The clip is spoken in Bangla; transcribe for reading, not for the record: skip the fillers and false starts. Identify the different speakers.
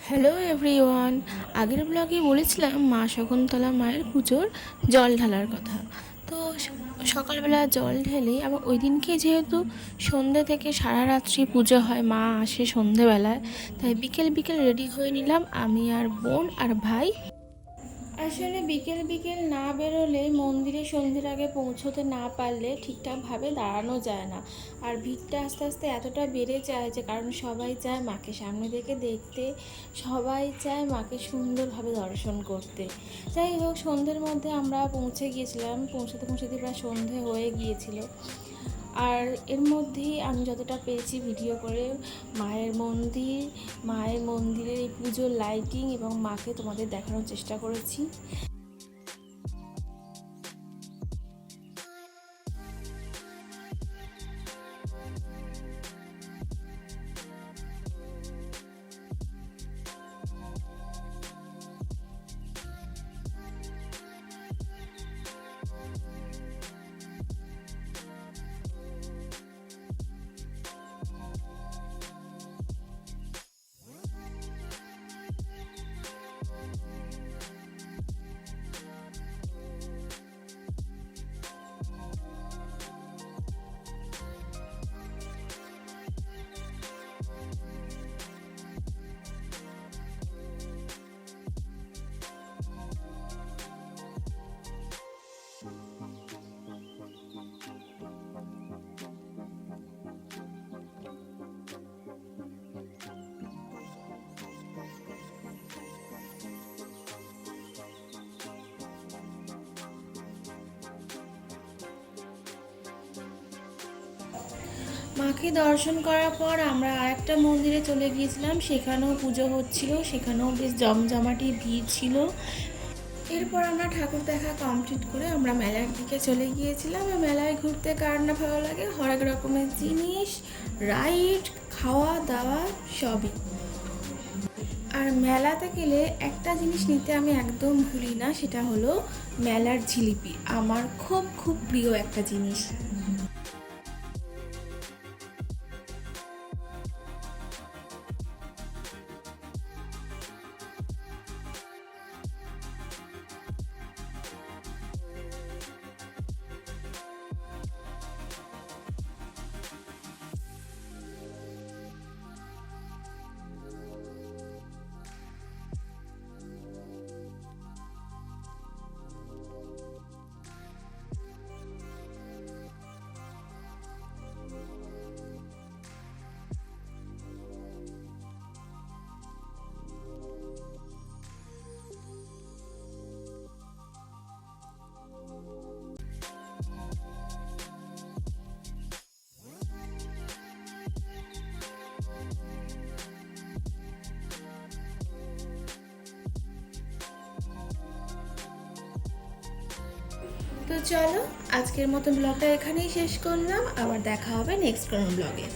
Speaker 1: Hello everyone. আগের ব্লগে বলেছিলাম মা শকুন্তলা মায়ের পুজোর জল ঢালার কথা। তো সকালবেলা জল ঢেলে আবার ওই দিনকে যেহেতু সন্ধ্যে থেকে সারা রাত্রি পুজো হয়, মা আসে সন্ধেবেলায়, তাই বিকেল বিকেল রেডি হয়ে নিলাম আমি আর বোন আর ভাই। আসলে বিকেল বিকেল না বেরোলে মন্দিরে সন্ধ্যের আগে পৌঁছতে না পারলে ঠিকঠাকভাবে দাঁড়ানো যায় না। আর ভিড়টা আস্তে আস্তে এতটা বেড়ে যায় যে কারণ সবাই চায় মাকে সামনে থেকে দেখতে, সবাই চায় মাকে সুন্দরভাবে দর্শন করতে। যাই হোক, সন্ধ্যের মধ্যে আমরা পৌঁছে গিয়েছিলাম, পৌঁছাতে পৌঁছাতে প্রায় সন্ধে হয়ে গিয়েছিল। আর এর মধ্যেই আমি যতটা পেয়েছি ভিডিও করে মায়ের মন্দিরের এই পুজোর লাইটিং এবং মাকে তোমাদের দেখানোর চেষ্টা করেছি। মাকে দর্শন করার পর আমরা আরেকটা মন্দিরে চলে গিয়েছিলাম, সেখানেও পুজো হচ্ছিল, সেখানেও বেশ জমজমাটি ভিড় ছিল। এরপর আমরা ঠাকুর দেখা কমপ্লিট করে আমরা মেলার দিকে চলে গিয়েছিলাম। মেলায় ঘুরতে কার না ভালো লাগে, হরেক রকমের জিনিস, রাইড, খাওয়া দাওয়া সবই। আর মেলাতে গেলে একটা জিনিস নিতে আমি একদম ভুলি না, সেটা হলো মেলার জিলিপি। আমার খুব খুব প্রিয় একটা জিনিস। তো চলো, আজকের মতো ব্লগটা এখানেই শেষ করলাম। আবার দেখা হবে নেক্সট কোনো ব্লগে।